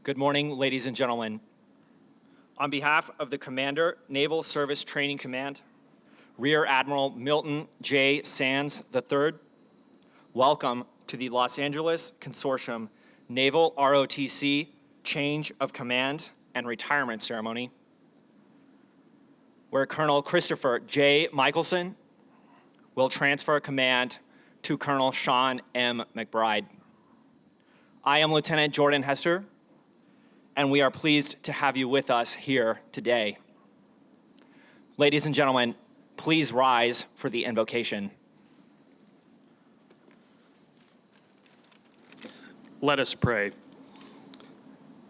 Good morning, ladies and gentlemen. On behalf of the Commander, Naval Service Training Command, Rear Admiral Milton J. Sands III, welcome to the Los Angeles Consortium Naval ROTC Change of Command and Retirement Ceremony, where Colonel Christopher J. Michelsen will transfer command to Colonel Sean M. McBride. I am Lieutenant Jordan Hester, and we are pleased to have you with us here today. Ladies and gentlemen, please rise for the invocation. Let us pray.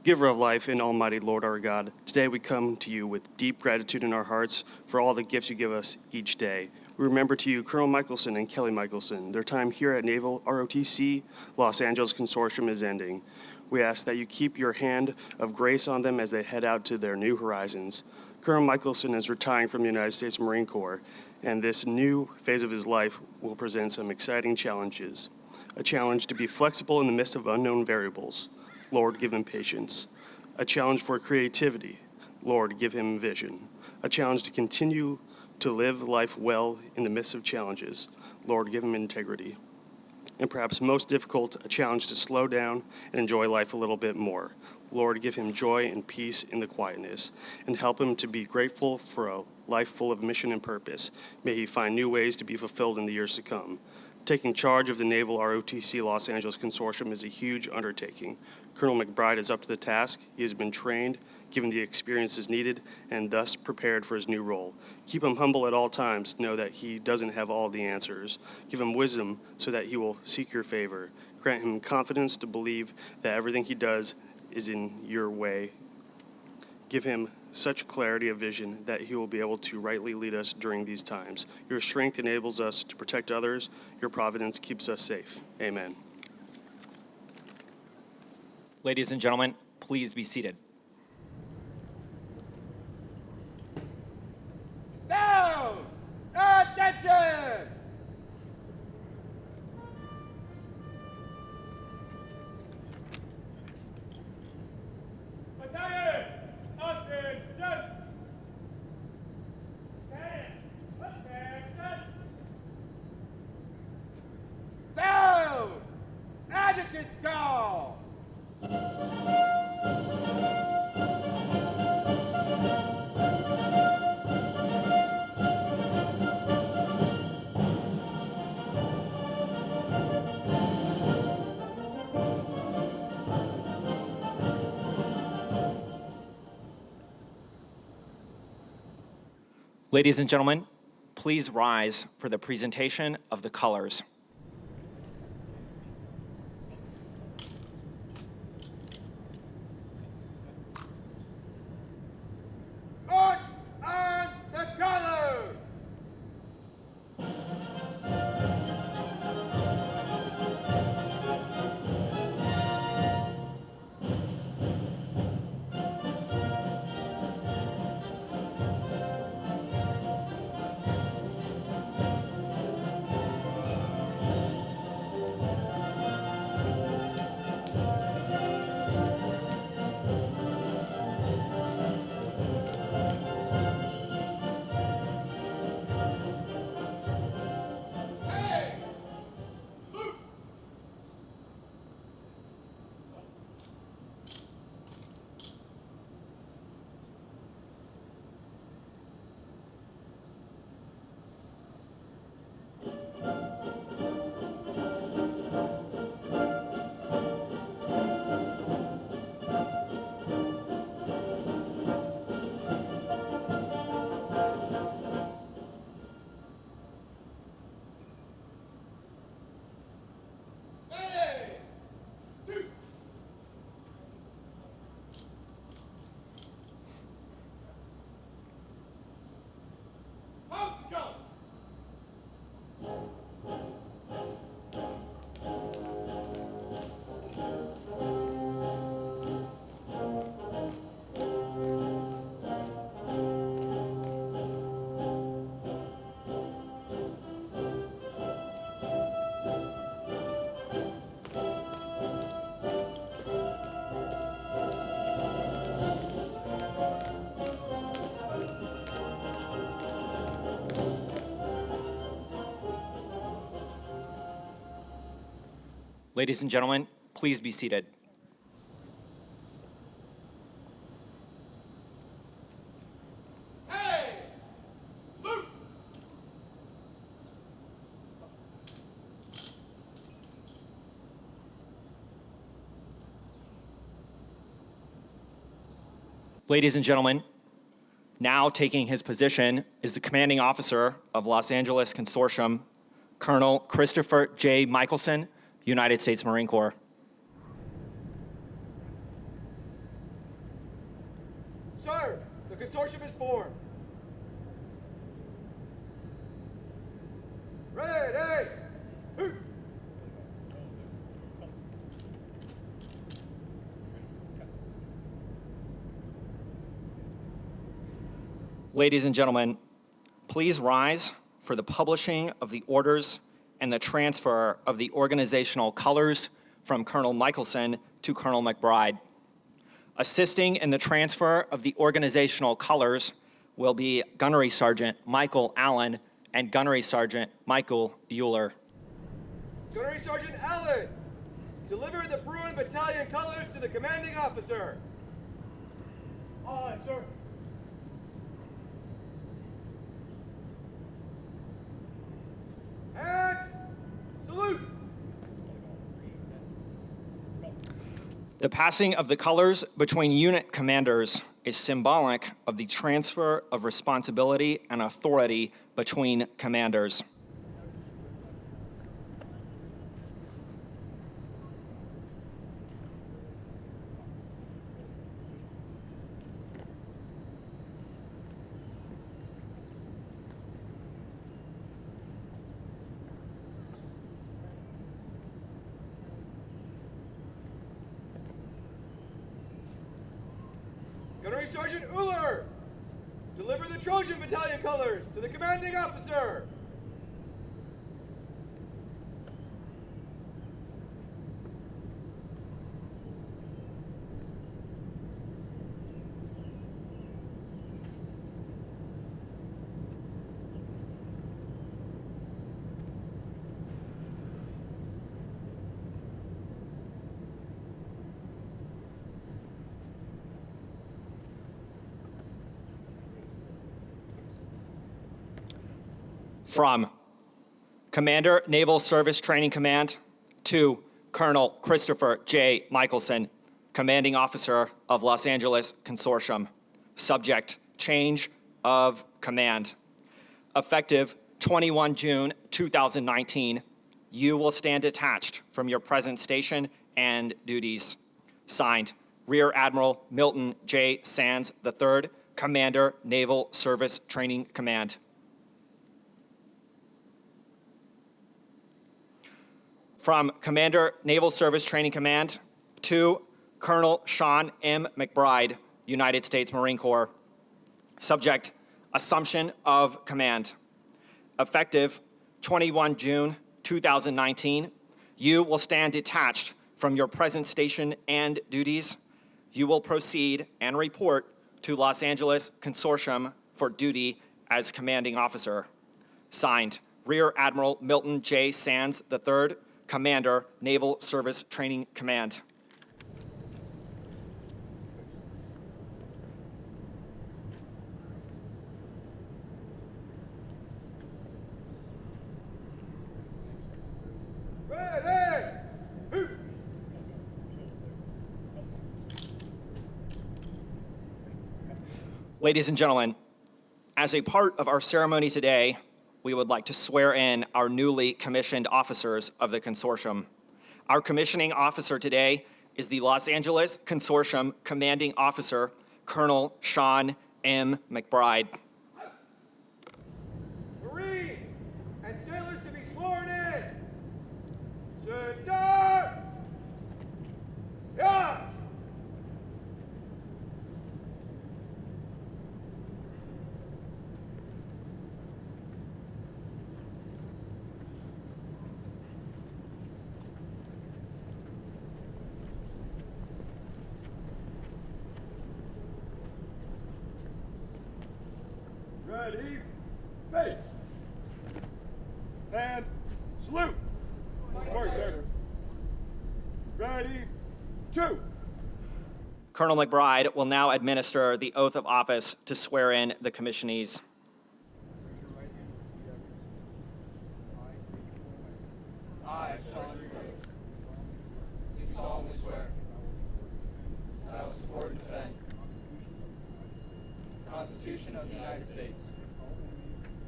Giver of life and almighty Lord our God, today we come to you with deep gratitude in our hearts for all the gifts you give us each day. We remember to you Colonel Michelsen and Kelly Michelsen. Their time here at Naval ROTC Los Angeles Consortium is ending. We ask that you keep your hand of grace on them as they head out to their new horizons. Colonel Michelsen is retiring from the United States Marine Corps, and this new phase of his life will present some exciting challenges. A challenge to be flexible in the midst of unknown variables. Lord, give him patience. A challenge for creativity. Lord, give him vision. A challenge to continue to live life well in the midst of challenges. Lord, give him integrity. And perhaps most difficult, a challenge to slow down and enjoy life a little bit more. Lord, give him joy and peace in the quietness, and help him to be grateful for a life full of mission and purpose. May he find new ways to be fulfilled in the years to come. Taking charge of the Naval ROTC Los Angeles Consortium is a huge undertaking. Colonel McBride is up to the task. He has been trained, given the experiences needed, and thus prepared for his new role. Keep him humble at all times to know that he doesn't have all the answers. Give him wisdom so that he will seek your favor. Grant him confidence to believe that everything he does is in your way. Give him such clarity of vision that he will be able to rightly lead us during these times. Your strength enables us to protect others. Your providence keeps us safe. Amen. Ladies and gentlemen, please be seated. Down! Attention! Battalion! Attention! Attention! Down! Adjutants go! Ladies and gentlemen, please rise for the presentation of the colors. March on the colors! Ladies and gentlemen, please be seated. Hey! Salute! Ladies and gentlemen, now taking his position is the commanding officer of Los Angeles Consortium, Colonel Christopher J. Michelsen, United States Marine Corps. Sir, the consortium is formed. Ready! Hoot! Ladies and gentlemen, please rise for the publishing of the orders and the transfer of the organizational colors from Colonel Michelsen to Colonel McBride. Assisting in the transfer of the organizational colors will be Gunnery Sergeant Michael Allen and Gunnery Sergeant Michael Euler. Gunnery Sergeant Allen, deliver the Bruin Battalion colors to the commanding officer. Aye, sir. And salute! The passing of the colors between unit commanders is symbolic of the transfer of responsibility and authority between commanders. Gunnery Sergeant Euler, deliver the Trojan Battalion colors to the commanding officer. From Commander, Naval Service Training Command, to Colonel Christopher J. Michelsen, Commanding Officer of Los Angeles Consortium. Subject, change of command. Effective 21 June 2019, you will stand detached from your present station and duties. Signed, Rear Admiral Milton J. Sands III, Commander, Naval Service Training Command. From Commander, Naval Service Training Command, to Colonel Sean M. McBride, United States Marine Corps. Subject, assumption of command. Effective 21 June 2019, you will stand detached from your present station and duties. You will proceed and report to Los Angeles Consortium for duty as commanding officer. Signed, Rear Admiral Milton J. Sands III, Commander, Naval Service Training Command. Ready! Hoot! Ladies and gentlemen, as a part of our ceremony today, we would like to swear in our newly commissioned officers of the consortium. Our commissioning officer today is the Los Angeles Consortium Commanding Officer, Colonel Sean M. McBride. Marines and sailors to be sworn in. Start! Yeah! Ready, face, and salute. Of course, sir. Colonel McBride will now administer the oath of office to swear in the commissionees. I, Sean McBride, do solemnly swear that I will support and defend the Constitution of the United States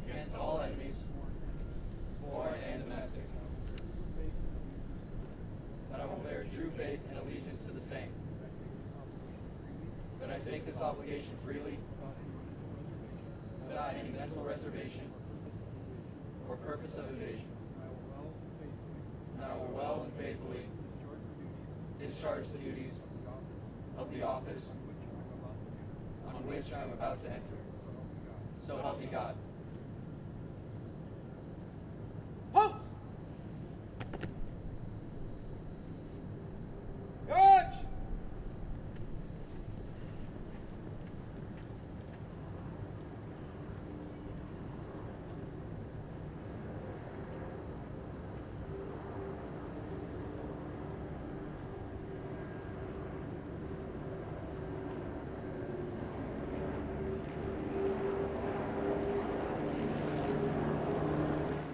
against all enemies, foreign and domestic, that I will bear true faith and allegiance to the same, that I take this obligation freely, without any mental reservation or purpose of evasion, that I will well and faithfully discharge the duties of the office on which I am about to enter. So help me God. Halt! March!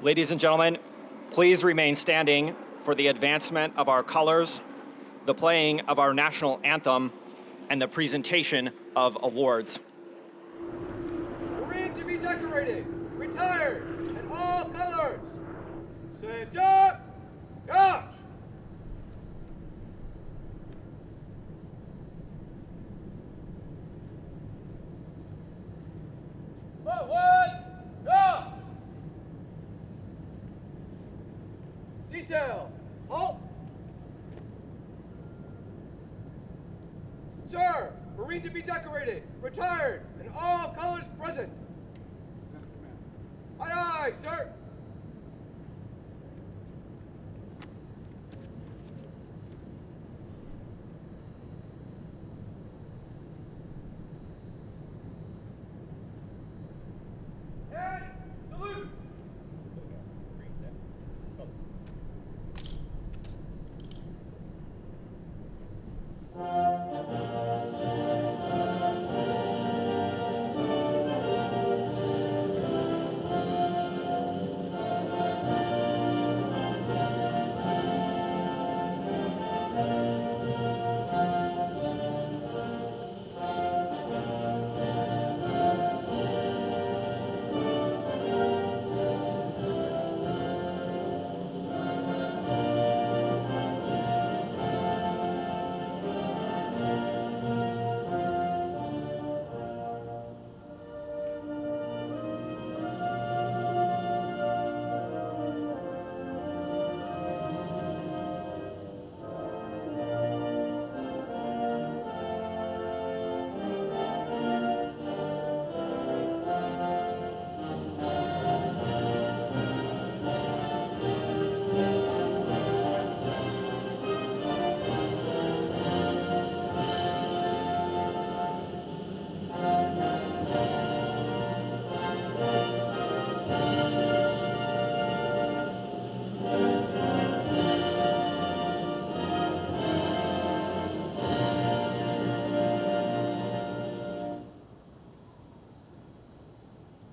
Ladies and gentlemen, please remain standing for the advancement of our colors, the playing of our national anthem, and the presentation of awards. Marine to be decorated, retired, in all colors. St. John, gosh! Forward, gosh! Detail, halt! Sir, Marine to be decorated, retired, in all colors present. Aye, aye, sir. And salute.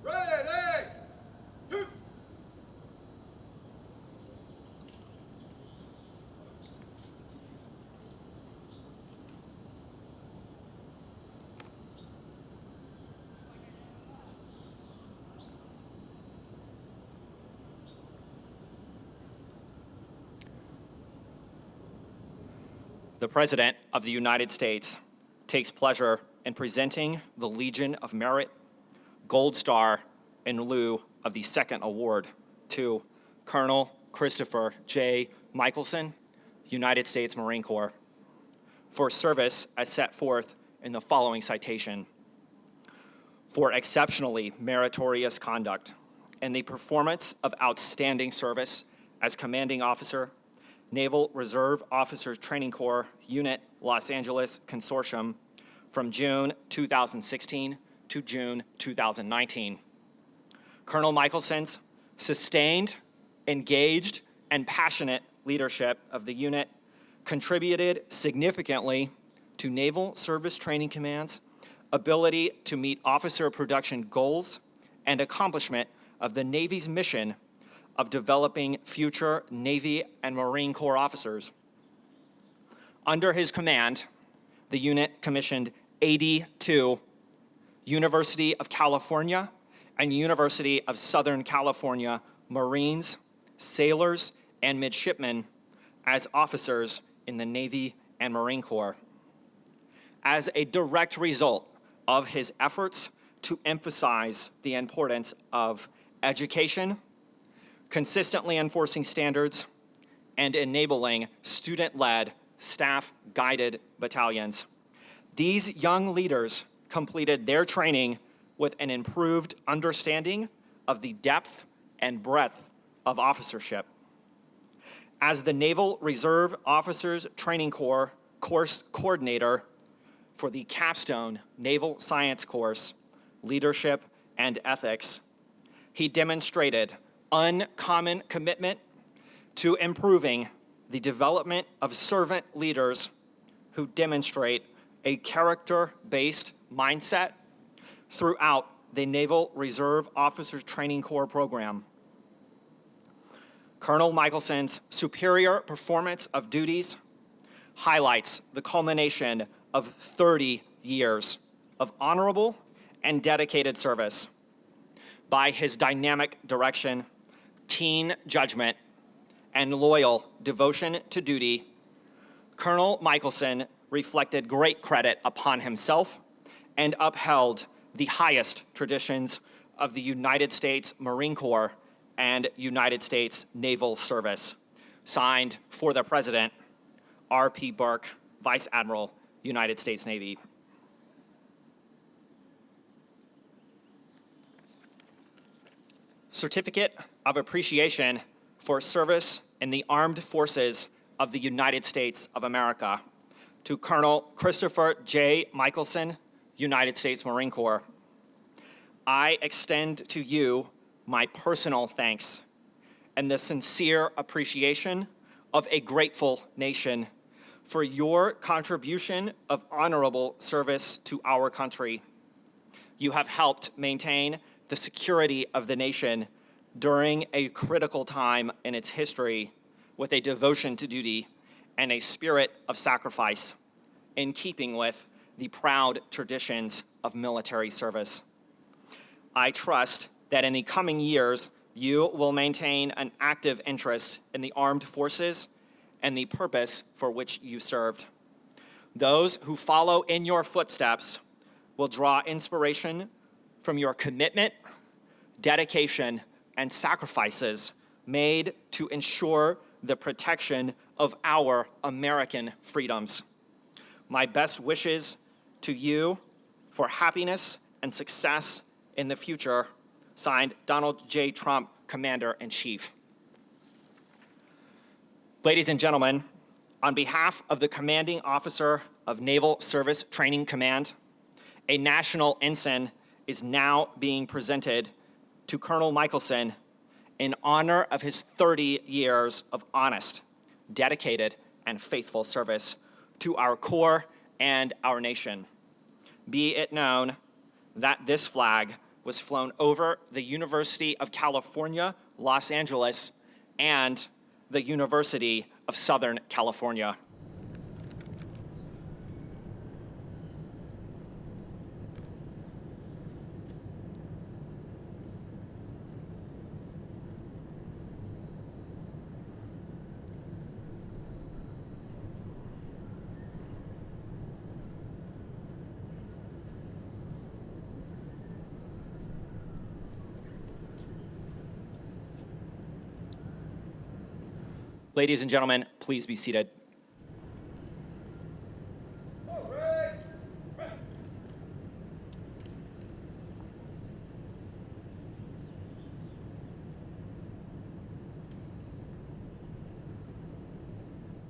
Ready, shoot. The President of the United States takes pleasure in presenting the Legion of Merit Gold Star in lieu of the second award to Colonel Christopher J. Michelsen, United States Marine Corps, for service as set forth in the following citation: for exceptionally meritorious conduct in the performance of outstanding service as commanding officer, Naval Reserve Officers Training Corps, Unit Los Angeles Consortium, from June 2016 to June 2019. Colonel Michelsen's sustained, engaged, and passionate leadership of the unit contributed significantly to to Naval Service Training Command's ability to meet officer production goals and accomplishment of the Navy's mission of developing future Navy and Marine Corps officers. Under his command, the unit commissioned 82 University of California and University of Southern California Marines, sailors, and midshipmen as officers in the Navy and Marine Corps. As a direct result of his efforts to emphasize the importance of education, consistently enforcing standards, and enabling student-led, staff-guided battalions, these young leaders completed their training with an improved understanding of the depth and breadth of officership. As the Naval Reserve Officers Training Corps course coordinator for the capstone Naval Science course, Leadership and Ethics, he demonstrated uncommon commitment to improving the development of servant leaders who demonstrate a character-based mindset throughout the Naval Reserve Officers Training Corps program. Colonel Michelsen's superior performance of duties highlights the culmination of 30 years of honorable and dedicated service. By his dynamic direction, keen judgment, and loyal devotion to duty, Colonel Michelsen reflected great credit upon himself and upheld the highest traditions of the United States Marine Corps and United States Naval Service. Signed for the President, R.P. Burke, Vice Admiral, United States Navy. Certificate of Appreciation for Service in the Armed Forces of the United States of America to Colonel Christopher J. Michelsen, United States Marine Corps. I extend to you my personal thanks and the sincere appreciation of a grateful nation for your contribution of honorable service to our country. You have helped maintain the security of the nation during a critical time in its history with a devotion to duty and a spirit of sacrifice in keeping with the proud traditions of military service. I trust that in the coming years, you will maintain an active interest in the armed forces and the purpose for which you served. Those who follow in your footsteps will draw inspiration from your commitment, dedication, and sacrifices made to ensure the protection of our American freedoms. My best wishes to you for happiness and success in the future. Signed, Donald J. Trump, Commander-in-Chief. Ladies and gentlemen, on behalf of the Commanding Officer of Naval Service Training Command, a national ensign is now being presented to Colonel Michelsen in honor of his 30 years of honest, dedicated, and faithful service to our Corps and our nation. Be it known that this flag was flown over the University of California, Los Angeles, and the University of Southern California. Ladies and gentlemen, please be seated.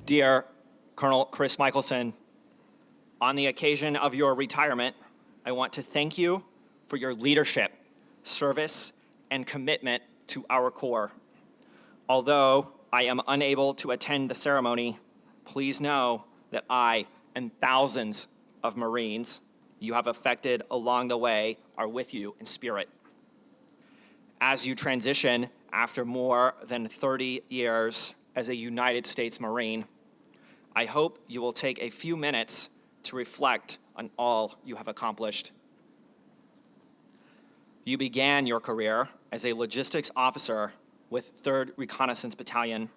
Dear Colonel Chris Michelsen, on the occasion of your retirement, I want to thank you for your leadership, service, and commitment to our Corps. Although I am unable to attend the ceremony, please know that I and thousands of Marines you have affected along the way are with you in spirit. As you transition after more than 30 years as a United States Marine, I hope you will take a few minutes to reflect on all you have accomplished. You began your career as a logistics officer with 3rd Reconnaissance Battalion,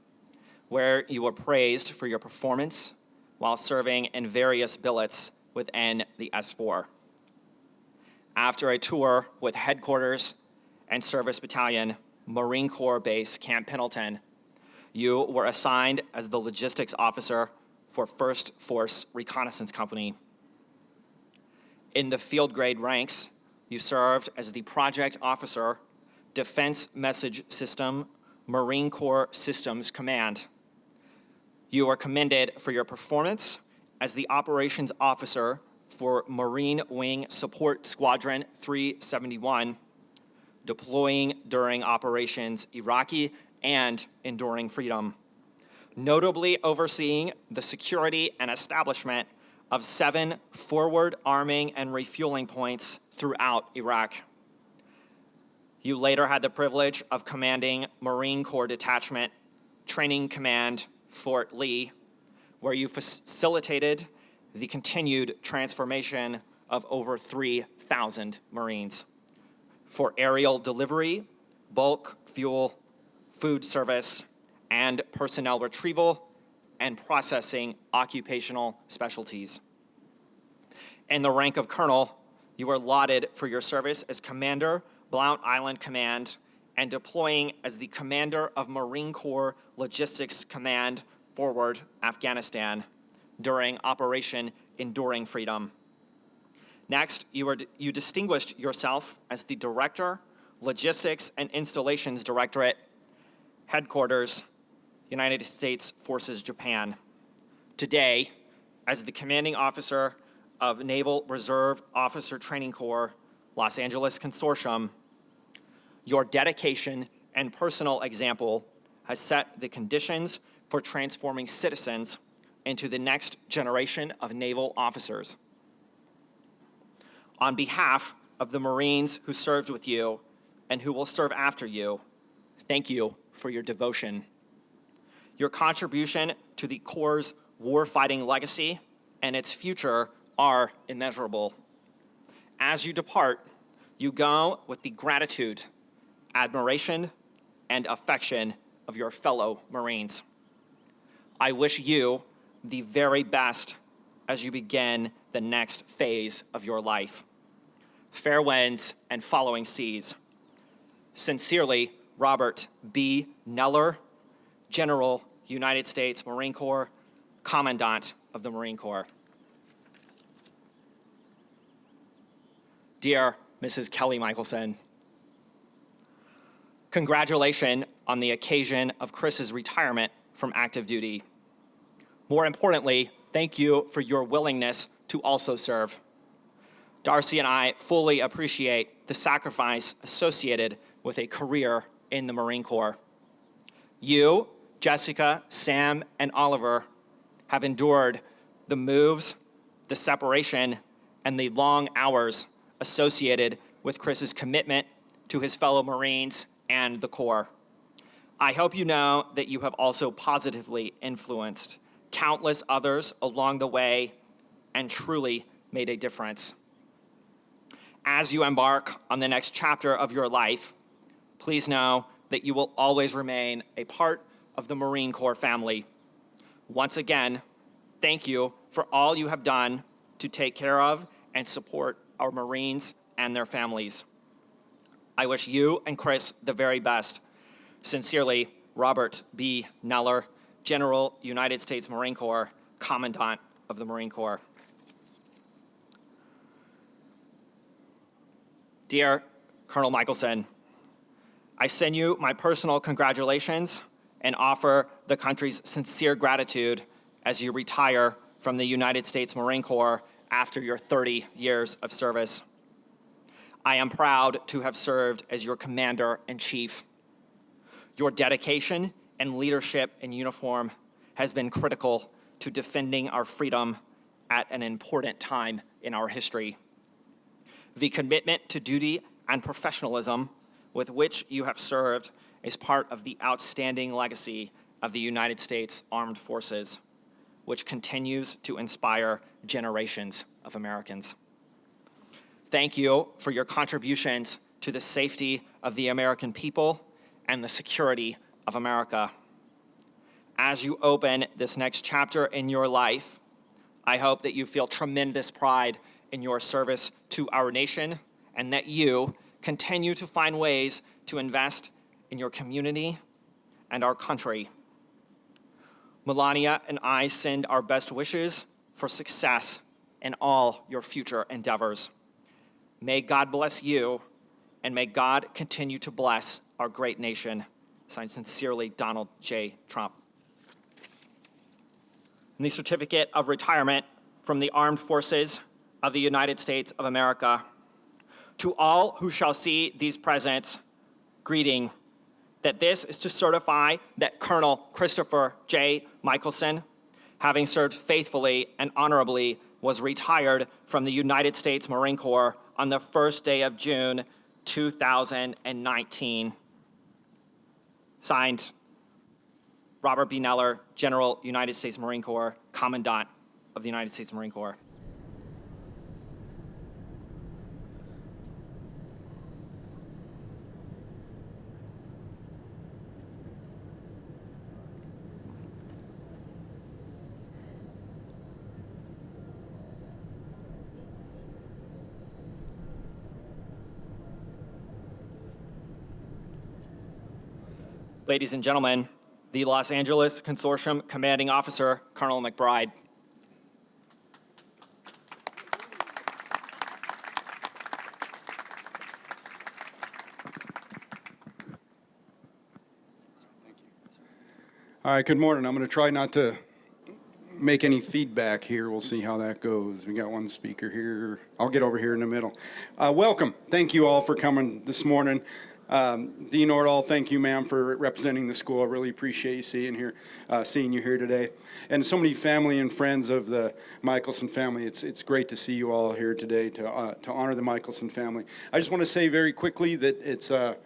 where you were praised for your performance while serving in various billets within the S4. After a tour with Headquarters and Service Battalion, Marine Corps Base Camp Pendleton, you were assigned as the logistics officer for 1st Force Reconnaissance Company. In the field grade ranks, you served as the project officer, Defense Message System, Marine Corps Systems Command. You are commended for your performance as the operations officer for Marine Wing Support Squadron 371, deploying during operations Iraqi and Enduring Freedom, notably overseeing the security and establishment of 7 forward arming and refueling points throughout Iraq. You later had the privilege of commanding Marine Corps Detachment Training Command Fort Lee, where you facilitated the continued transformation of over 3,000 Marines for aerial delivery, bulk fuel, food service, and personnel retrieval and processing occupational specialties. In the rank of colonel, you were lauded for your service as Commander, Blount Island Command, and deploying as the Commander of Marine Corps Logistics Command Forward, Afghanistan, during Operation Enduring Freedom. Next, you distinguished yourself as the Director, Logistics and Installations Directorate, Headquarters, United States Forces, Japan. Today, as the Commanding Officer of Naval Reserve Officer Training Corps, Los Angeles Consortium, your dedication and personal example has set the conditions for transforming citizens into the next generation of naval officers. On behalf of the Marines who served with you and who will serve after you, thank you for your devotion. Your contribution to the Corps' warfighting legacy and its future are immeasurable. As you depart, you go with the gratitude, admiration, and affection of your fellow Marines. I wish you the very best as you begin the next phase of your life. Fair winds and following seas. Sincerely, Robert B. Neller, General, United States Marine Corps, Commandant of the Marine Corps. Dear Mrs. Kelly Michelsen, congratulations on the occasion of Chris's retirement from active duty. More importantly, thank you for your willingness to also serve. Darcy and I fully appreciate the sacrifice associated with a career in the Marine Corps. You, Jessica, Sam, and Oliver have endured the moves, the separation, and the long hours associated with Chris's commitment to his fellow Marines and the Corps. I hope you know that you have also positively influenced countless others along the way and truly made a difference. As you embark on the next chapter of your life, please know that you will always remain a part of the Marine Corps family. Once again, thank you for all you have done to take care of and support our Marines and their families. I wish you and Chris the very best. Sincerely, Robert B. Neller, General, United States Marine Corps, Commandant of the Marine Corps. Dear Colonel Michelsen, I send you my personal congratulations and offer the country's sincere gratitude as you retire from the United States Marine Corps after your 30 years of service. I am proud to have served as your Commander-in-Chief. Your dedication and leadership in uniform has been critical to defending our freedom at an important time in our history. The commitment to duty and professionalism with which you have served is part of the outstanding legacy of the United States Armed Forces, which continues to inspire generations of Americans. Thank you for your contributions to the safety of the American people and the security of America. As you open this next chapter in your life, I hope that you feel tremendous pride in your service to our nation and that you continue to find ways to invest in your community and our country. Melania and I send our best wishes for success in all your future endeavors. May God bless you, and may God continue to bless our great nation. Signed sincerely, Donald J. Trump. And the certificate of retirement from the Armed Forces of the United States of America. To all who shall see these presents, greeting, that this is to certify that Colonel Christopher J. Michelsen, having served faithfully and honorably, was retired from the United States Marine Corps on the first day of June, 2019. Signed, Robert B. Neller, General, United States Marine Corps, Commandant of the United States Marine Corps. Ladies and gentlemen, the Los Angeles Consortium Commanding Officer, Colonel McBride. All right, good morning. I'm going to try not to make any feedback here. We'll see how that goes. We got one speaker here. I'll get over here in the middle. Welcome. Thank you all for coming this morning. Dean Ordahl, thank you, ma'am, for representing the school. I really appreciate you seeing you here today. And so many family and friends of the Michelsen family. It's great to see you all here today to honor the Michelsen family. I just want to say very quickly that it's an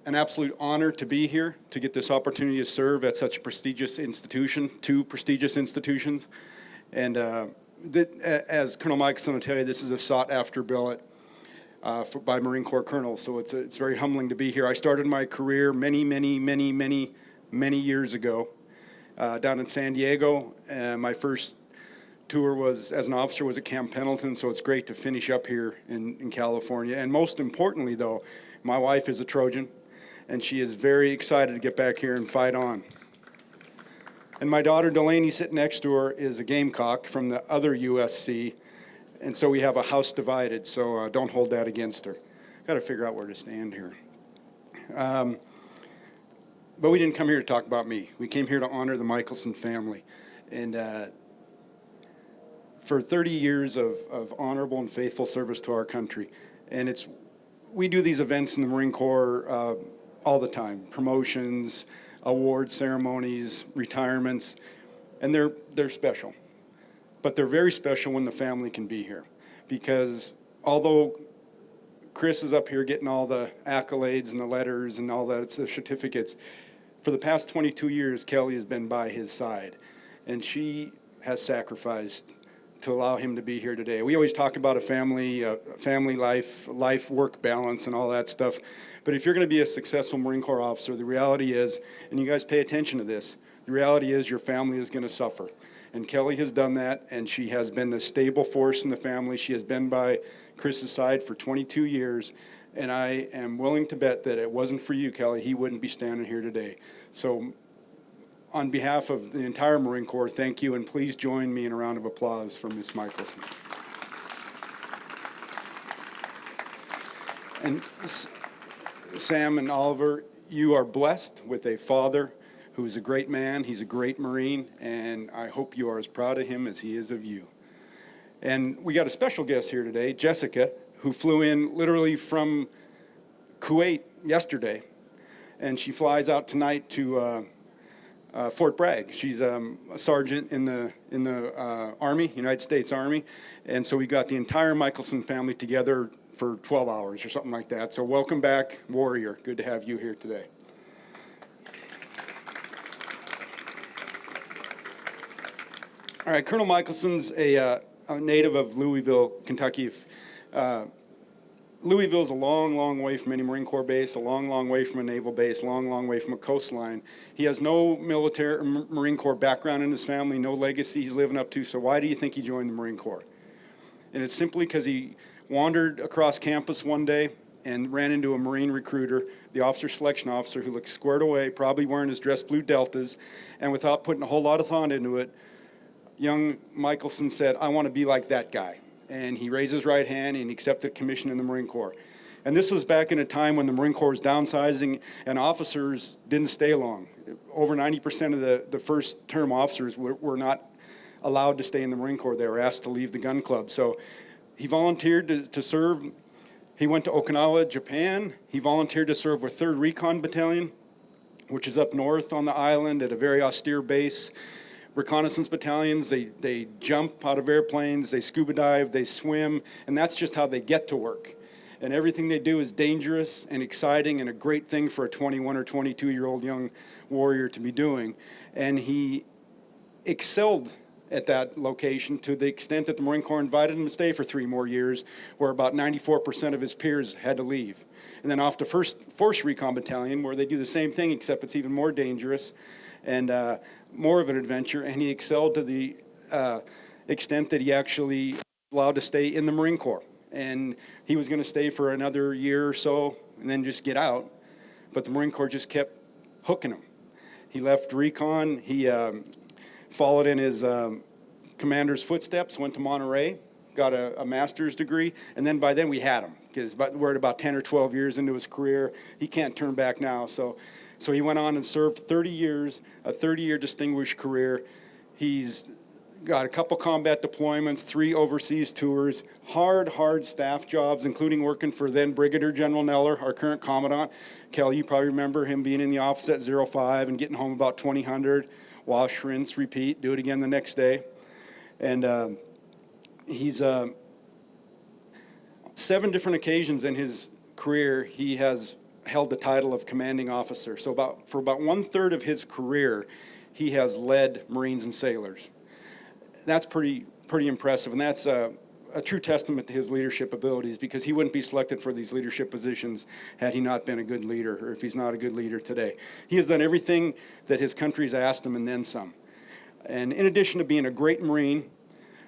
absolute honor to be here, to get this opportunity to serve at such a prestigious institution, two prestigious institutions. And as Colonel Michelsen will tell you, this is a sought-after billet by Marine Corps colonels, so it's very humbling to be here. I started my career many years ago down in San Diego. My first tour was as an officer was at Camp Pendleton, so it's great to finish up here in California. And most importantly, though, my wife is a Trojan, and she is very excited to get back here and fight on. And my daughter Delaney, sitting next to her, is a Gamecock from the other USC. And so we have a house divided, so don't hold that against her. Got to figure out where to stand here. But we didn't come here to talk about me. We came here to honor the Michelsen family. And for 30 years of honorable and faithful service to our country. And we do these events in the Marine Corps all the time. Promotions, award ceremonies, retirements, and they're special. But they're very special when the family can be here, because although Chris is up here getting all the accolades and the letters and all that, the certificates, for the past 22 years, Kelly has been by his side, and she has sacrificed to allow him to be here today. We always talk about a family life-work balance and all that stuff, but if you're going to be a successful Marine Corps officer, the reality is, and you guys pay attention to this, the reality is your family is going to suffer. And Kelly has done that, and she has been the stable force in the family. She has been by Chris's side for 22 years, and I am willing to bet that it wasn't for you, Kelly, he wouldn't be standing here today. So on behalf of the entire Marine Corps, thank you, and please join me in a round of applause for Ms. Michelsen. And Sam and Oliver, you are blessed with a father who's a great man, he's a great Marine, and I hope you are as proud of him as he is of you. And we got a special guest here today, Jessica, who flew in literally from Kuwait yesterday, and she flies out tonight to Fort Bragg. She's a sergeant in the Army, United States Army, and so we got the entire Michelsen family together for 12 hours or something like that. So welcome back, Warrior. Good to have you here today. All right, Colonel Michelsen's a native of Louisville, Kentucky. Louisville is a long, long way from any Marine Corps base, a long, long way from a naval base, a long, long way from a coastline. He has no military Marine Corps background in his family, no legacy he's living up to, so why do you think he joined the Marine Corps? And it's simply because he wandered across campus one day and ran into a Marine recruiter, the officer selection officer, who looked squared away, probably wearing his dress blue deltas, and without putting a whole lot of thought into it, young Michelsen said, I want to be like that guy. And he raised his right hand and he accepted commission in the Marine Corps. And this was back in a time when the Marine Corps was downsizing and officers didn't stay long. Over 90% of the first term officers were not allowed to stay in the Marine Corps. They were asked to leave the gun club. So he volunteered to serve. He went to Okinawa, Japan. He volunteered to serve with 3rd Recon Battalion, which is up north on the island at a very austere base. Reconnaissance battalions, they jump out of airplanes, they scuba dive, they swim, and that's just how they get to work. And everything they do is dangerous and exciting and a great thing for a 21 or 22-year-old young warrior to be doing. And he excelled at that location to the extent that the Marine Corps invited him to stay for 3 more years, where about 94% of his peers had to leave. And then off to Force Recon Battalion, where they do the same thing, except it's even more dangerous and more of an adventure, and he excelled to the extent that he actually was allowed to stay in the Marine Corps. And he was going to stay for another year or so and then just get out, but the Marine Corps just kept hooking him. He left Recon, he followed in his commander's footsteps, went to Monterey, got a master's degree, and then by then we had him, because we're at about 10 or 12 years into his career. He can't turn back now, so he went on and served 30 years, a 30-year distinguished career. He's got a couple combat deployments, 3 overseas tours, hard staff jobs, including working for then Brigadier General Neller, our current commandant. Kel, you probably remember him being in the office at 05 and getting home about 2000, wash, rinse, repeat, do it again the next day. And he's 7 different occasions in his career he has held the title of commanding officer. So for about 1/3 of his career, he has led Marines and sailors. That's pretty impressive, and that's a true testament to his leadership abilities, because he wouldn't be selected for these leadership positions had he not been a good leader, or if he's not a good leader today. He has done everything that his country's asked him and then some. And in addition to being a great Marine,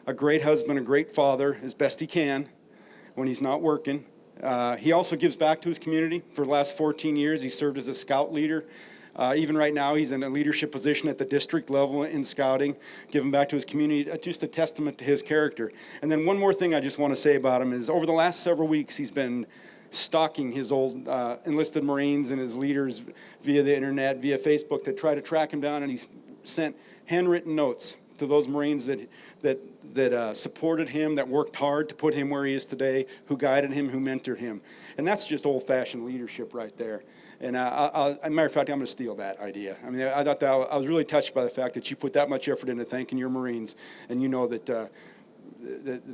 a great husband, a great father, as best he can when he's not working, he also gives back to his community. For the last 14 years, he served as a scout leader. Even right now, he's in a leadership position at the district level in scouting, giving back to his community, just a testament to his character. And then one more thing I just want to say about him is over the last several weeks, he's been stalking his old enlisted Marines and his leaders via the internet, via Facebook, to try to track him down, and he's sent handwritten notes to those Marines that supported him, that worked hard to put him where he is today, who guided him, who mentored him. And that's just old-fashioned leadership right there. And as a matter of fact, I'm going to steal that idea. I mean, I thought that I was really touched by the fact that you put that much effort into thanking your Marines, and you know that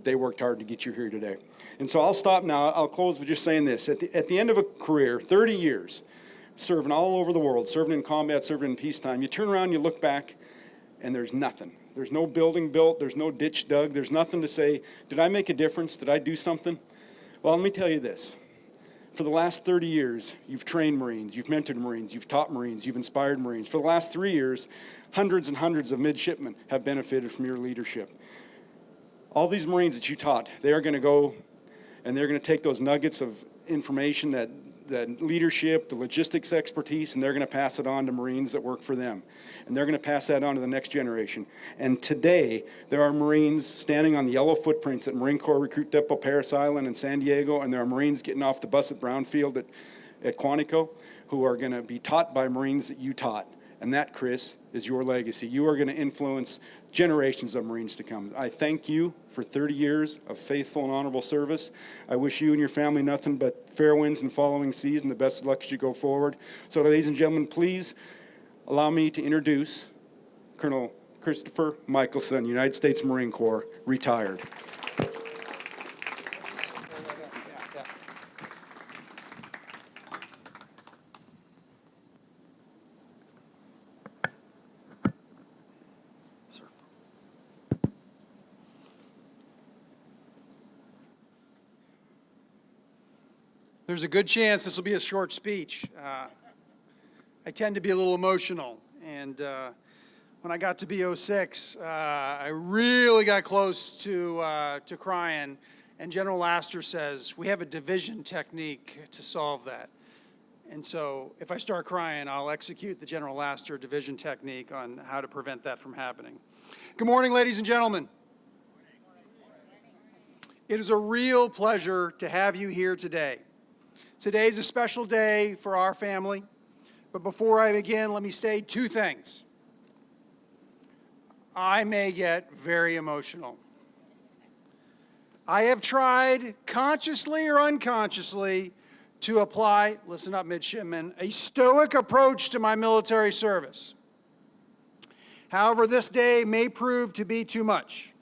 they worked hard to get you here today. And so I'll stop now. I'll close with just saying this. At the end of a career, 30 years, serving all over the world, serving in combat, serving in peacetime, you turn around, you look back, and there's nothing. There's no building built. There's no ditch dug. There's nothing to say, did I make a difference? Did I do something? Well, let me tell you this. For the last 30 years, you've trained Marines, you've mentored Marines, you've taught Marines, you've inspired Marines. For the last 3 years, hundreds and hundreds of midshipmen have benefited from your leadership. All these Marines that you taught, they are going to go and they're going to take those nuggets of information, that leadership, the logistics expertise, and they're going to pass it on to Marines that work for them. And they're going to pass that on to the next generation. And today, there are Marines standing on the yellow footprints at Marine Corps Recruit Depot, Paris Island, and San Diego, and there are Marines getting off the bus at Brownfield at Quantico who are going to be taught by Marines that you taught. And that, Chris, is your legacy. You are going to influence generations of Marines to come. I thank you for 30 years of faithful and honorable service. I wish you and your family nothing but fair winds and following seas and the best of luck as you go forward. So, ladies and gentlemen, please Allow me to introduce Colonel Christopher Michelsen, United States Marine Corps, retired. There's a good chance this will be a short speech. I tend to be a little emotional, and when I got to be 06, I really got close to crying, and General Laster says, we have a division technique to solve that. And so if I start crying, I'll execute the General Laster division technique on how to prevent that from happening. Good morning, ladies and gentlemen. It is a real pleasure to have you here today. Today is a special day for our family, but before I begin, let me say two things. I may get very emotional. I have tried, consciously or unconsciously, to apply, listen up, midshipmen, a stoic approach to my military service. However, this day may prove to be too much.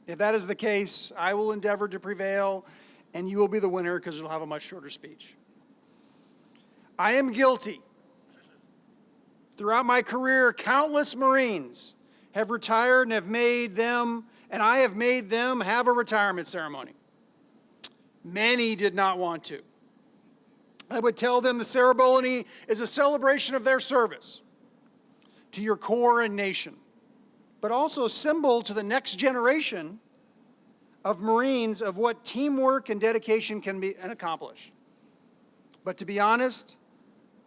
If that is the case, I will endeavor to prevail, and you will be the winner because you'll have a much shorter speech. I am guilty. Throughout my career, countless Marines have retired and I have made them have a retirement ceremony. Many did not want to. I would tell them the ceremony is a celebration of their service to your Corps and nation, but also a symbol to the next generation of Marines of what teamwork and dedication can be and accomplish. But to be honest,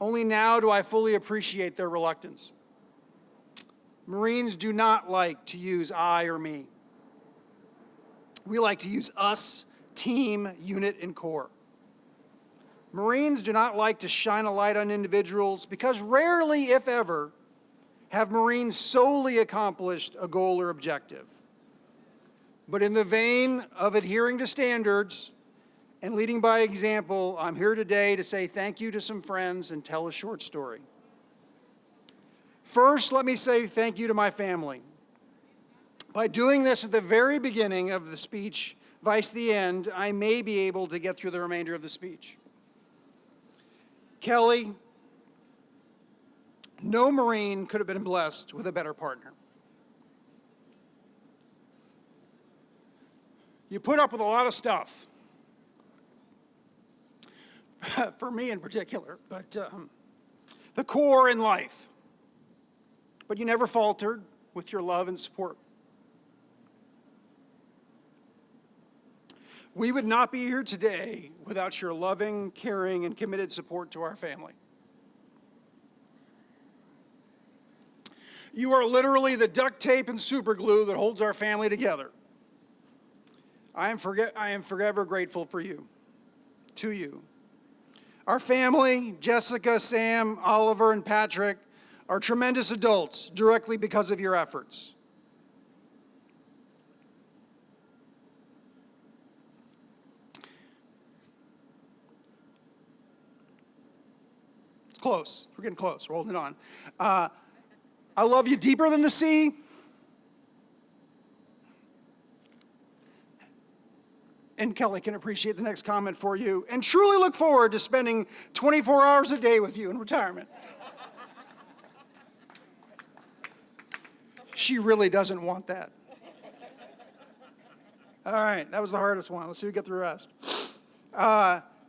only now do I fully appreciate their reluctance. Marines do not like to use I or me. We like to use us, team, unit, and corps. Marines do not like to shine a light on individuals because rarely, if ever, have Marines solely accomplished a goal or objective. But in the vein of adhering to standards and leading by example, I'm here today to say thank you to some friends and tell a short story. First, let me say thank you to my family. By doing this at the very beginning of the speech, vice the end, I may be able to get through the remainder of the speech. Kelly, no Marine could have been blessed with a better partner. You put up with a lot of stuff, for me in particular, but the Corps in life. But you never faltered with your love and support. We would not be here today without your loving, caring, and committed support to our family. You are literally the duct tape and super glue that holds our family together. I am forever grateful for you, to you. Our family, Jessica, Sam, Oliver, and Patrick, are tremendous adults directly because of your efforts. It's close. We're getting close. We're holding it on. I love you deeper than the sea. And Kelly can appreciate the next comment for you, and truly look forward to spending 24 hours a day with you in retirement. She really doesn't want that. All right, that was the hardest one. Let's see if we get the rest.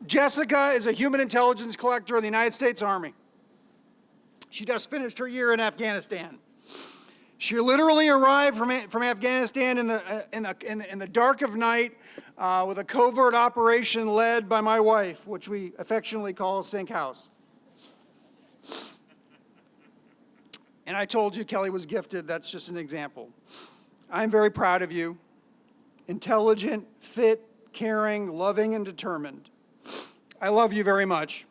Jessica is a human intelligence collector in the United States Army. She just finished her year in Afghanistan. She literally arrived from Afghanistan in the dark of night with a covert operation led by my wife, which we affectionately call Sink House. And I told you Kelly was gifted. That's just an example. I'm very proud of you. Intelligent, fit, caring, loving, and determined. I love you very much.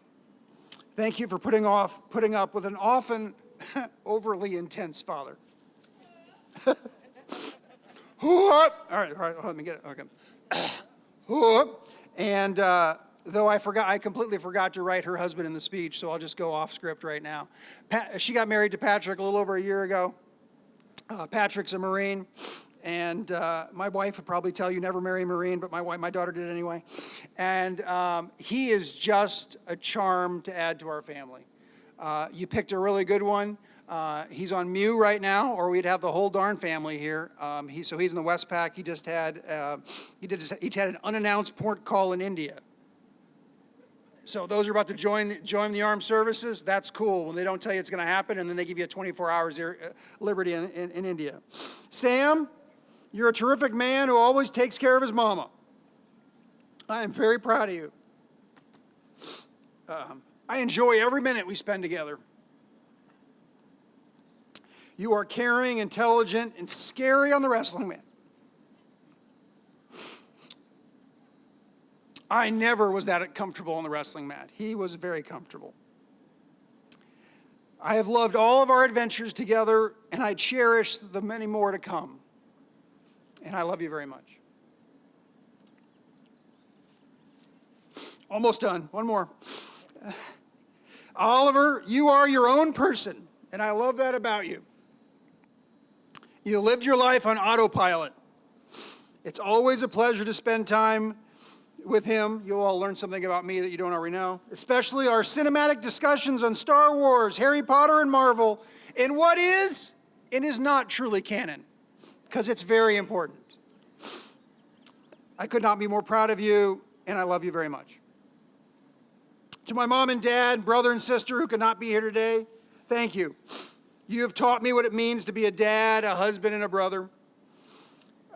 Thank you for putting up with an often overly intense father. All right, let me get it. Okay. And though I completely forgot to write her husband in the speech, so I'll just go off script right now. She got married to Patrick a little over a year ago. Patrick's a Marine, and my wife would probably tell you never marry a Marine, but my daughter did anyway. And he is just a charm to add to our family. You picked a really good one. He's on Mew right now, or we'd have the whole darn family here. He's in the Westpac. He had an unannounced port call in India. So those are about to join the armed services. That's cool when they don't tell you it's going to happen, and then they give you a 24 hours liberty in India. Sam, you're a terrific man who always takes care of his mama. I am very proud of you. I enjoy every minute we spend together. You are caring, intelligent, and scary on the wrestling mat. I never was that comfortable on the wrestling mat. He was very comfortable. I have loved all of our adventures together, and I cherish the many more to come. And I love you very much. Almost done. One more. Oliver, you are your own person, and I love that about you. You lived your life on autopilot. It's always a pleasure to spend time with him. You'll all learn something about me that you don't already know, especially our cinematic discussions on Star Wars, Harry Potter, and Marvel, and what is and is not truly canon, because it's very important. I could not be more proud of you, and I love you very much. To my mom and dad, brother and sister who could not be here today, thank you. You have taught me what it means to be a dad, a husband, and a brother.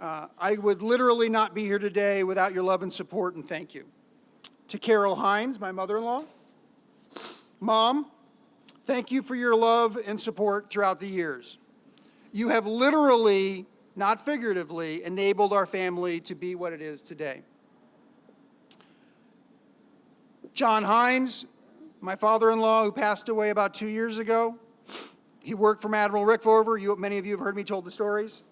I would literally not be here today without your love and support, and thank you. To Carol Hines, my mother-in-law. Mom, thank you for your love and support throughout the years. You have literally, not figuratively, enabled our family to be what it is today. John Hines, my father-in-law who passed away about 2 years ago. He worked for Admiral Rickover. Many of you have heard me told the stories.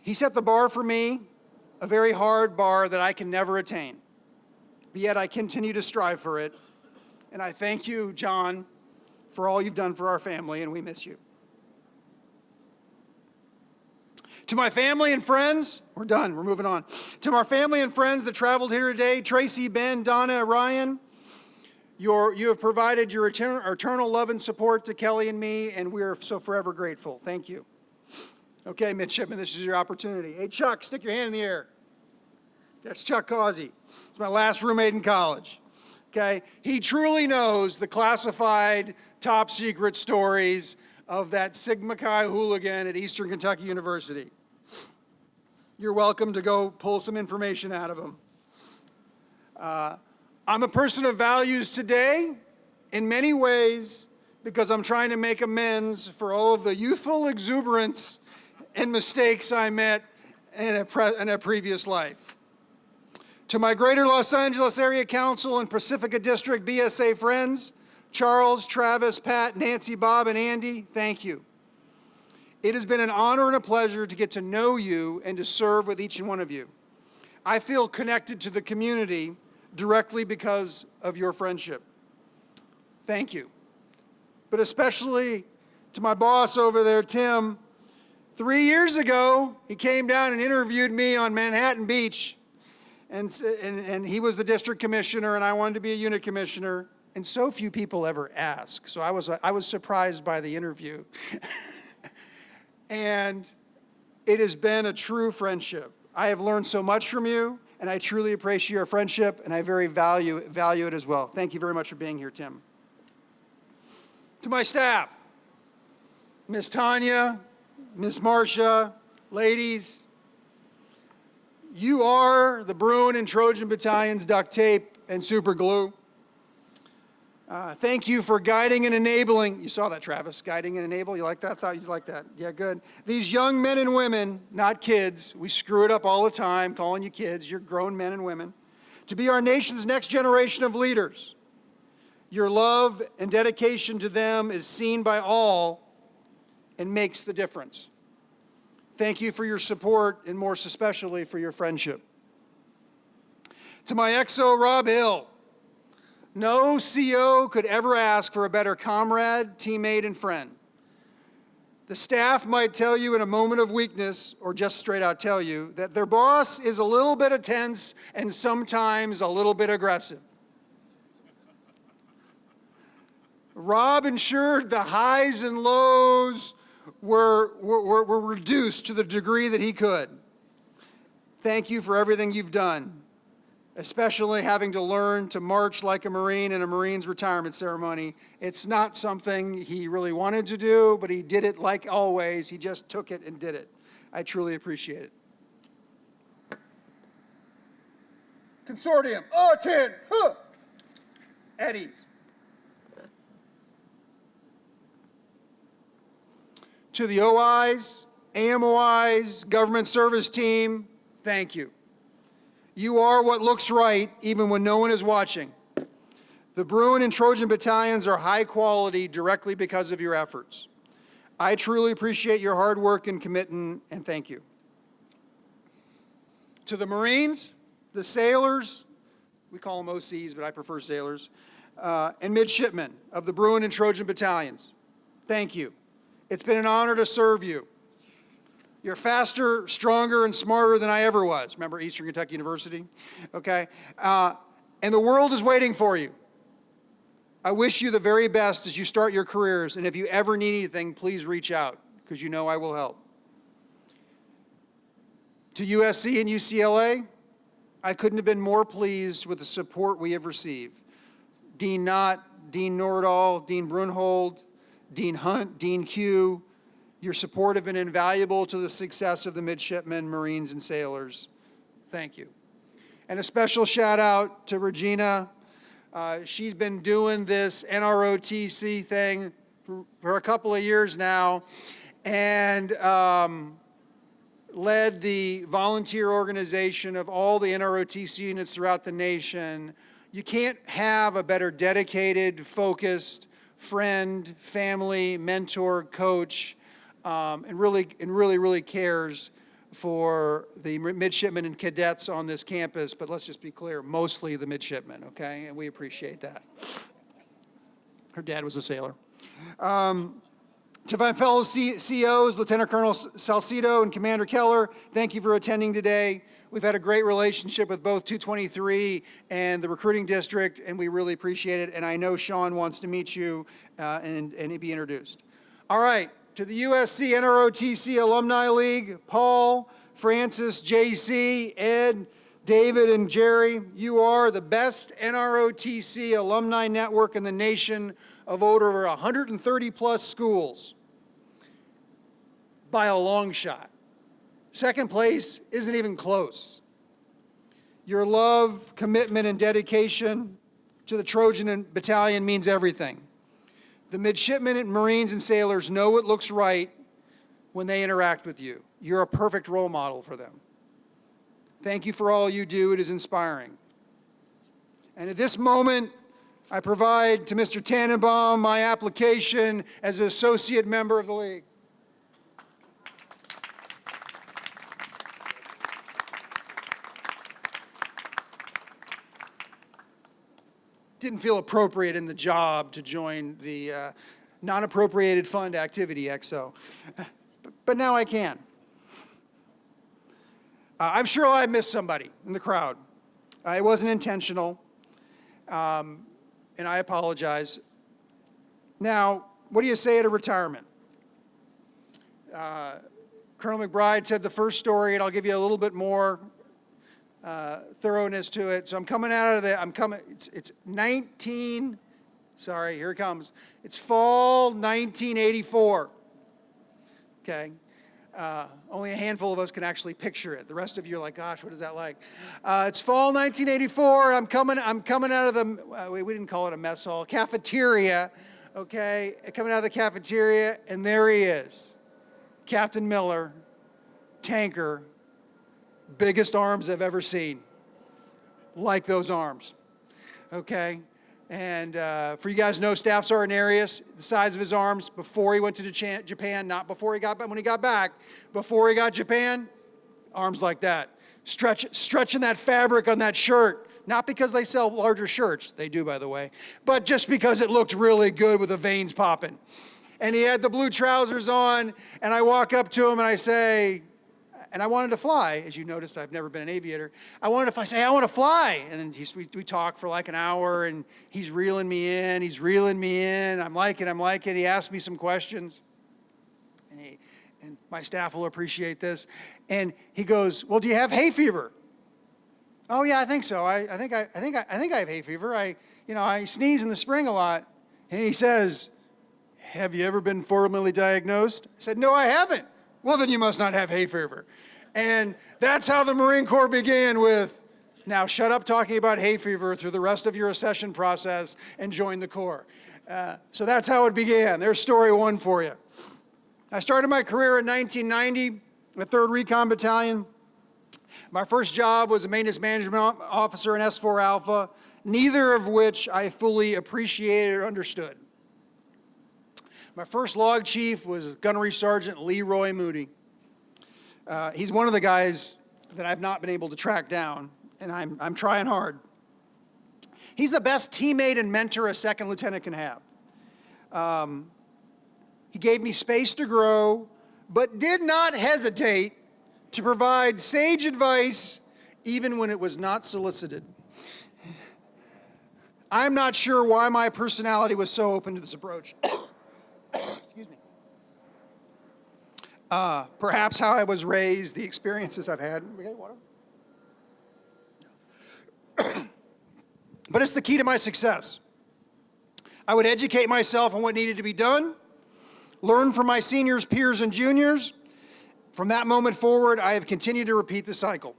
He set the bar for me, a very hard bar that I can never attain. But yet I continue to strive for it. And I thank you, John, for all you've done for our family, and we miss you. To my family and friends, we're done, we're moving on. To our family and friends that traveled here today, Tracy, Ben, Donna, Ryan, you have provided your eternal love and support to Kelly and me, and we are so forever grateful. Thank you. Okay, midshipman, this is your opportunity. Hey, Chuck, stick your hand in the air. That's Chuck Causey. He's my last roommate in college. Okay, he truly knows the classified, top secret stories of that Sigma Chi hooligan at Eastern Kentucky University. You're welcome to go pull some information out of him. I'm a person of values today in many ways because I'm trying to make amends for all of the youthful exuberance and mistakes I met in a previous life. To my Greater Los Angeles Area Council and Pacifica District BSA friends, Charles, Travis, Pat, Nancy, Bob, and Andy, thank you. It has been an honor and a pleasure to get to know you and to serve with each and one of you. I feel connected to the community directly because of your friendship. Thank you. But especially to my boss over there, Tim. 3 years ago, he came down and interviewed me on Manhattan Beach, and he was the district commissioner, and I wanted to be a unit commissioner, and so few people ever ask. So I was surprised by the interview. And it has been a true friendship. I have learned so much from you, and I truly appreciate your friendship, and I very value it as well. Thank you very much for being here, Tim. To my staff, Miss Tanya, Miss Marcia, ladies, you are the Bruin and Trojan Battalion's duct tape and super glue. Thank you for guiding and enabling. You saw that, Travis, guiding and enable. You like that? I thought you'd like that. Yeah, good. These young men and women, not kids. We screw it up all the time, calling you kids. You're grown men and women. To be our nation's next generation of leaders. Your love and dedication to them is seen by all and makes the difference. Thank you for your support and more especially for your friendship. To my XO, Rob Hill, no CO could ever ask for a better comrade, teammate, and friend. The staff might tell you in a moment of weakness, or just straight out tell you, that their boss is a little bit tense and sometimes a little bit aggressive. Rob ensured the highs and lows were reduced to the degree that he could. Thank you for everything you've done, especially having to learn to march like a Marine in a Marine's retirement ceremony. It's not something he really wanted to do, but he did it like always. He just took it and did it. I truly appreciate it. Consortium, 10, Eddies. To the OIs, AMOIs, government service team, thank you. You are what looks right, even when no one is watching. The Bruin and Trojan battalions are high quality directly because of your efforts. I truly appreciate your hard work and commitment, and thank you. To the Marines, the sailors, we call them OCs, but I prefer sailors, and midshipmen of the Bruin and Trojan battalions, thank you. It's been an honor to serve you. You're faster, stronger, and smarter than I ever was. Remember Eastern Kentucky University? Okay? And the world is waiting for you. I wish you the very best as you start your careers, and if you ever need anything, please reach out, because you know I will help. To USC and UCLA, I couldn't have been more pleased with the support we have received. Dean Knott, Dean Nordahl, Dean Brunhold, Dean Hunt, Dean Q, your support have been invaluable to the success of the midshipmen, Marines, and sailors. Thank you. And a special shout out to Regina. She's been doing this NROTC thing for a couple of years now, and led the volunteer organization of all the NROTC units throughout the nation. You can't have a better dedicated, focused friend, family, mentor, coach, and really cares for the midshipmen and cadets on this campus, but let's just be clear, mostly the midshipmen, okay? And we appreciate that. Her dad was a sailor. To my fellow COs, Lieutenant Colonel Salcido and Commander Keller, thank you for attending today. We've had a great relationship with both 223 and the recruiting district, and we really appreciate it. And I know Sean wants to meet you and be introduced. All right, to the USC NROTC Alumni League, Paul, Francis, JC, Ed, David, and Jerry, you are the best NROTC alumni network in the nation of over 130 plus schools by a long shot. Second place isn't even close. Your love, commitment, and dedication to the Trojan Battalion means everything. The midshipmen and Marines and sailors know what looks right when they interact with you. You're a perfect role model for them. Thank you for all you do. It is inspiring. And at this moment, I provide to Mr. Tannenbaum my application as an associate member of the League. Didn't feel appropriate in the job to join the non-appropriated fund activity, XO. But now I can. I'm sure I missed somebody in the crowd. It wasn't intentional, and I apologize. Now, what do you say at a retirement? Colonel McBride said the first story, and I'll give you a little bit more thoroughness to it. So I'm coming out of the, it's 19, sorry, here it comes. It's fall 1984, okay? Only a handful of us can actually picture it. The rest of you are like, gosh, what is that like? It's fall 1984, and I'm coming out of the, we didn't call it a mess hall, cafeteria, okay? Coming out of the cafeteria, and there he is, Captain Miller, tanker, biggest arms I've ever seen, like those arms, okay? And for you guys know, Staff Sergeant Arias, the size of his arms before he went to Japan, not before he got back, when he got back, before he got Japan, arms like that. Stretching that fabric on that shirt Not because they sell larger shirts, they do, by the way, but just because it looked really good with the veins popping. And he had the blue trousers on, and I walk up to him and I say, and I wanted to fly. As you noticed, I've never been an aviator. I wanted to say, I want to fly. And then we talk for like an hour, and he's reeling me in. I'm like it. He asked me some questions. And my staff will appreciate this. And he goes, well, do you have hay fever? Oh yeah, I think so. I think I have hay fever. I sneeze in the spring a lot. And he says, have you ever been formally diagnosed? I said, no, I haven't. Well, then you must not have hay fever. And that's how the Marine Corps began with, now shut up talking about hay fever through the rest of your accession process and join the Corps. So that's how it began. There's story one for you. I started my career in 1990, the 3rd Recon Battalion. My first job was a maintenance management officer in S4 Alpha, neither of which I fully appreciated or understood. My first log chief was Gunnery Sergeant Leroy Moody. He's one of the guys that I've not been able to track down, and I'm trying hard. He's the best teammate and mentor a second lieutenant can have. He gave me space to grow, but did not hesitate to provide sage advice even when it was not solicited. I'm not sure why my personality was so open to this approach. Excuse me. Perhaps how I was raised, the experiences I've had. We got water? No. But it's the key to my success. I would educate myself on what needed to be done, learn from my seniors, peers, and juniors. From that moment forward, I have continued to repeat the cycle.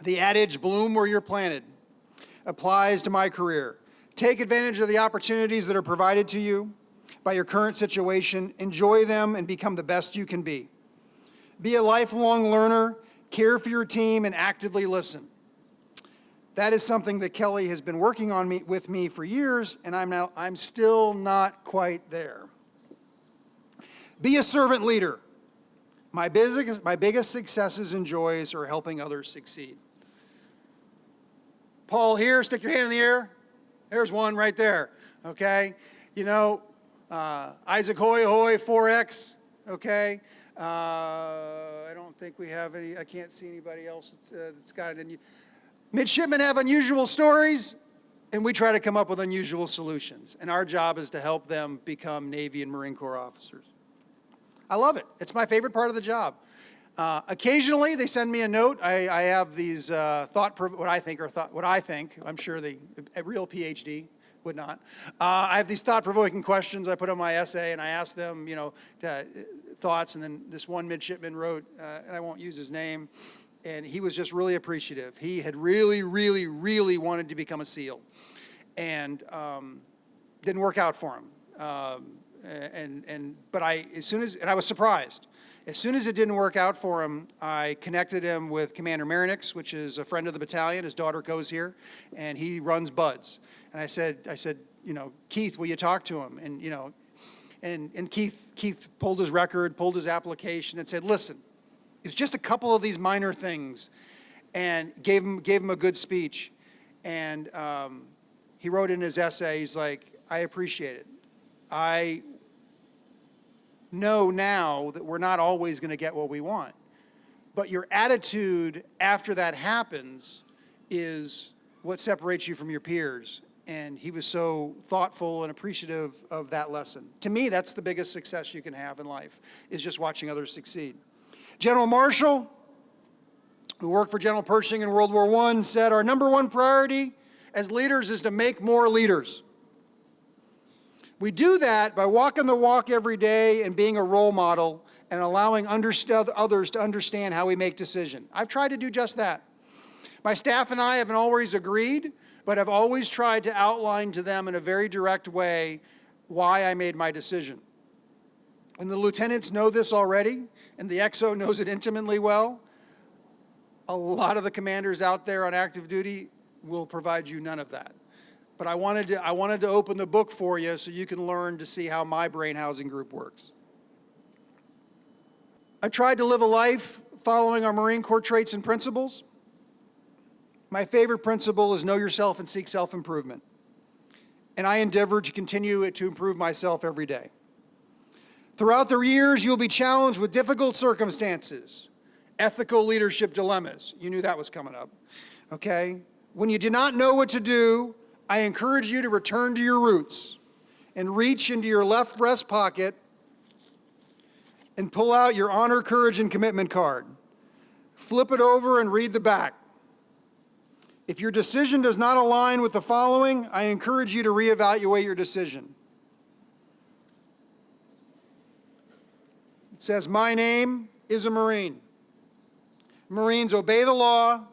The adage, bloom where you're planted, applies to my career. Take advantage of the opportunities that are provided to you by your current situation, enjoy them, and become the best you can be. Be a lifelong learner, care for your team, and actively listen. That is something that Kelly has been working on with me for years, and I'm still not quite there. Be a servant leader. My biggest successes and joys are helping others succeed. Paul here, stick your hand in the air. There's one right there, okay? You know, Isaac Hoy Hoy 4X, okay? I don't think we have any, I can't see anybody else that's got it. Midshipmen have unusual stories, and we try to come up with unusual solutions. And our job is to help them become Navy and Marine Corps officers. I love it. It's my favorite part of the job. Occasionally, they send me a note. I have these what I think, I'm sure a real PhD would not. I have these thought-provoking questions I put on my essay, and I ask them, thoughts. And then this one midshipman wrote, and I won't use his name, and he was just really appreciative. He had really, really, really wanted to become a SEAL, and didn't work out for him. But I was surprised. As soon as it didn't work out for him, I connected him with Commander Marinix, which is a friend of the battalion. His daughter goes here, and he runs BUDS. And I said, Keith, will you talk to him? And Keith pulled his record, pulled his application, and said, listen, it's just a couple of these minor things, and gave him a good speech. And he wrote in his essay, he's like, I appreciate it. I know now that we're not always going to get what we want. But your attitude after that happens is what separates you from your peers. And he was so thoughtful and appreciative of that lesson. To me, that's the biggest success you can have in life, is just watching others succeed. General Marshall, who worked for General Pershing in World War I, said, our number one priority as leaders is to make more leaders. We do that by walking the walk every day and being a role model and allowing others to understand how we make decisions. I've tried to do just that. My staff and I haven't always agreed, but I've always tried to outline to them in a very direct way why I made my decision. And the lieutenants know this already, and the XO knows it intimately well. A lot of the commanders out there on active duty will provide you none of that. But I wanted to open the book for you so you can learn to see how my brain housing group works. I tried to live a life following our Marine Corps traits and principles. My favorite principle is know yourself and seek self-improvement. And I endeavor to continue to improve myself every day. Throughout the years, you'll be challenged with difficult circumstances, ethical leadership dilemmas. You knew that was coming up, okay? When you do not know what to do, I encourage you to return to your roots and reach into your left breast pocket and pull out your honor, courage, and commitment card. Flip it over and read the back. If your decision does not align with the following, I encourage you to reevaluate your decision. It says, my name is a Marine. Marines obey the law,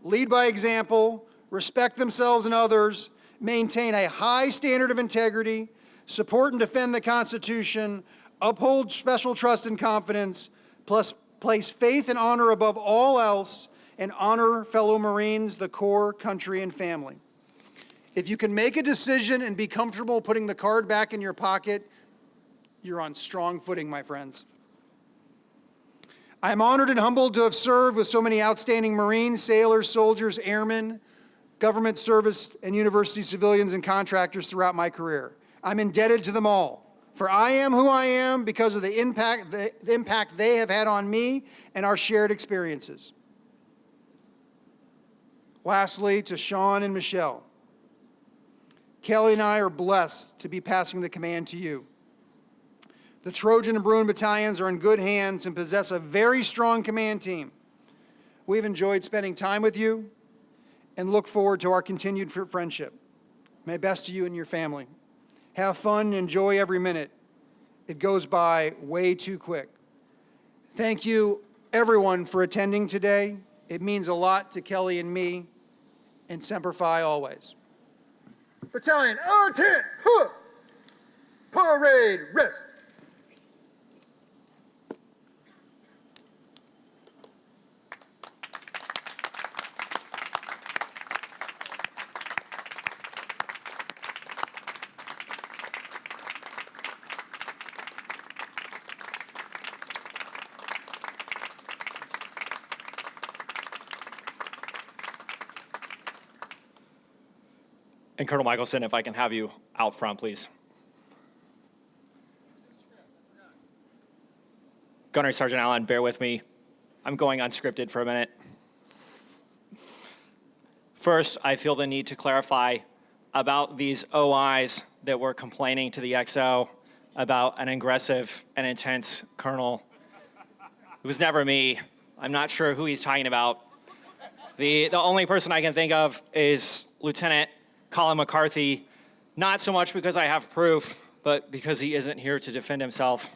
lead by example, respect themselves and others, maintain a high standard of integrity, support and defend the Constitution, uphold special trust and confidence, plus place faith and honor above all else, and honor fellow Marines, the Corps, country, and family. If you can make a decision and be comfortable putting the card back in your pocket, you're on strong footing, my friends. I am honored and humbled to have served with so many outstanding Marines, sailors, soldiers, airmen, government service, and university civilians and contractors throughout my career. I'm indebted to them all, for I am who I am because of the impact they have had on me and our shared experiences. Lastly, to Sean and Michelle, Kelly and I are blessed to be passing the command to you. The Trojan and Bruin battalions are in good hands and possess a very strong command team. We've enjoyed spending time with you and look forward to our continued friendship. My best to you and your family. Have fun and enjoy every minute. It goes by way too quick. Thank you, everyone, for attending today. It means a lot to Kelly and me, and Semper Fi always. Battalion, R10, huh! Parade, rest. And Colonel Michelsen, if I can have you out front, please. Gunnery Sergeant Allen, bear with me. I'm going unscripted for a minute. First, I feel the need to clarify about these OIs that were complaining to the XO about an aggressive and intense colonel. It was never me. I'm not sure who he's talking about. The only person I can think of is Lieutenant Colin McCarthy, not so much because I have proof, but because he isn't here to defend himself.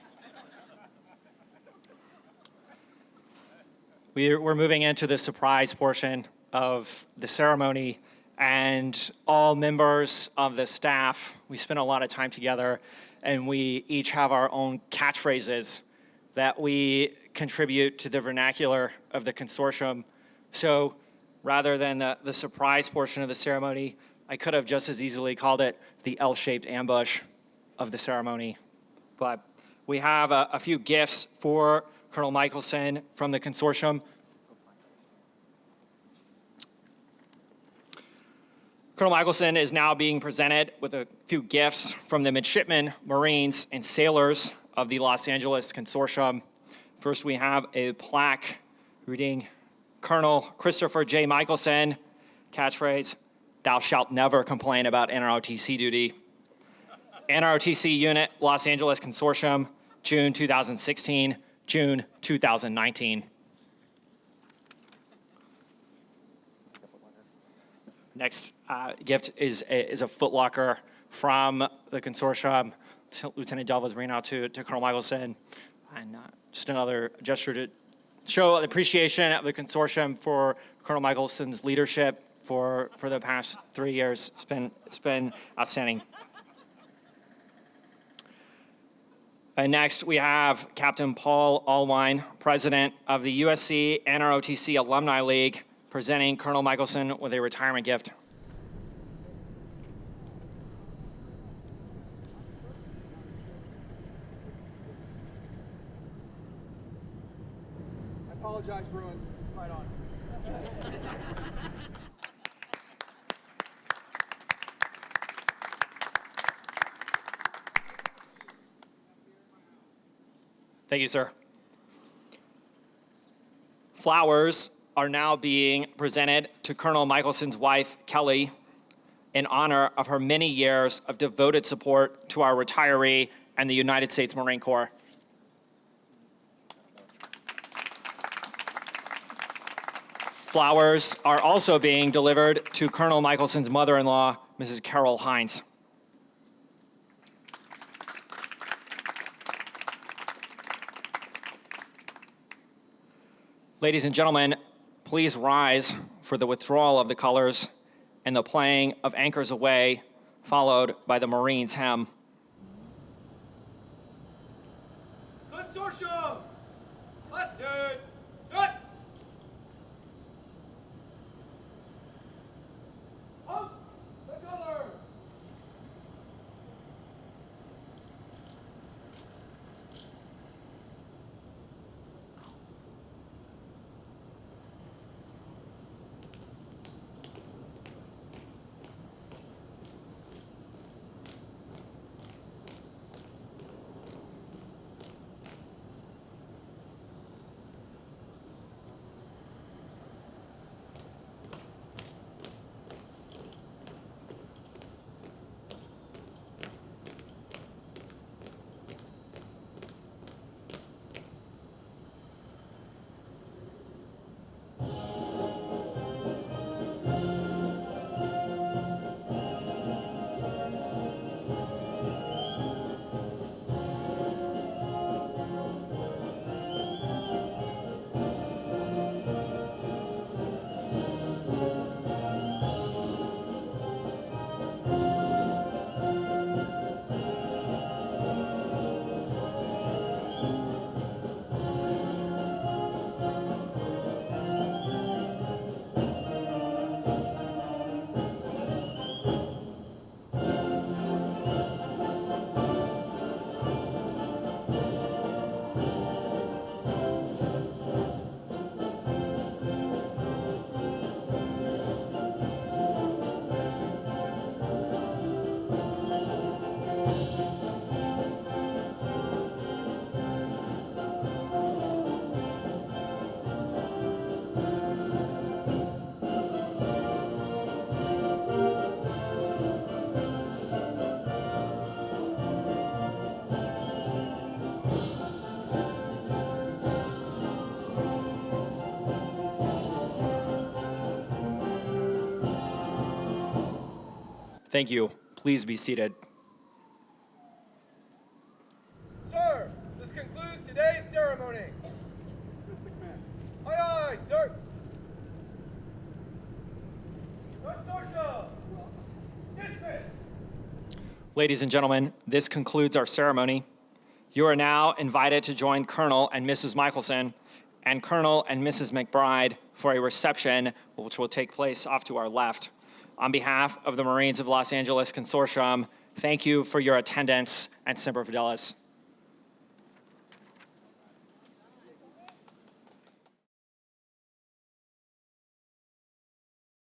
We're moving into the surprise portion of the ceremony, and all members of the staff, we spend a lot of time together, and we each have our own catchphrases that we contribute to the vernacular of the consortium. So rather than the surprise portion of the ceremony, I could have just as easily called it the L-shaped ambush of the ceremony. But we have a few gifts for Colonel Michelsen from the consortium. Colonel Michelsen is now being presented with a few gifts from the midshipmen, Marines, and sailors of the Los Angeles Consortium. First, we have a plaque reading Colonel Christopher J. Michelsen, catchphrase, "Thou shalt never complain about NROTC duty." NROTC Unit, Los Angeles Consortium, June 2016, June 2019. Next gift is a footlocker from the consortium, Lieutenant Delva's bringing out to Colonel Michelsen. And just another gesture to show appreciation of the consortium for Colonel Michelsen's leadership for the past 3 years. It's been outstanding. And next, we have Captain Paul Allwine, President of the USC NROTC Alumni League, presenting Colonel Michelsen with a retirement gift. I apologize, Bruins. Right on. Thank you, sir. Flowers are now being presented to Colonel Michelsen's wife, Kelly, in honor of her many years of devoted support to our retiree and the United States Marine Corps. Flowers are also being delivered to Colonel Michelsen's mother-in-law, Mrs. Carol Hines. Ladies and gentlemen, please rise for the withdrawal of the colors and the playing of Anchors Away, followed by the Marines' hymn. Consortium! Button! Cut! Host the color! Thank you. Please be seated. Sir, this concludes today's ceremony. Aye, aye, sir. Consortium! Dismiss! Ladies and gentlemen, this concludes our ceremony. You are now invited to join Colonel and Mrs. Michelsen and Colonel and Mrs. McBride for a reception, which will take place off to our left. On behalf of the Marines of Los Angeles Consortium, thank you for your attendance and Semper Fidelis.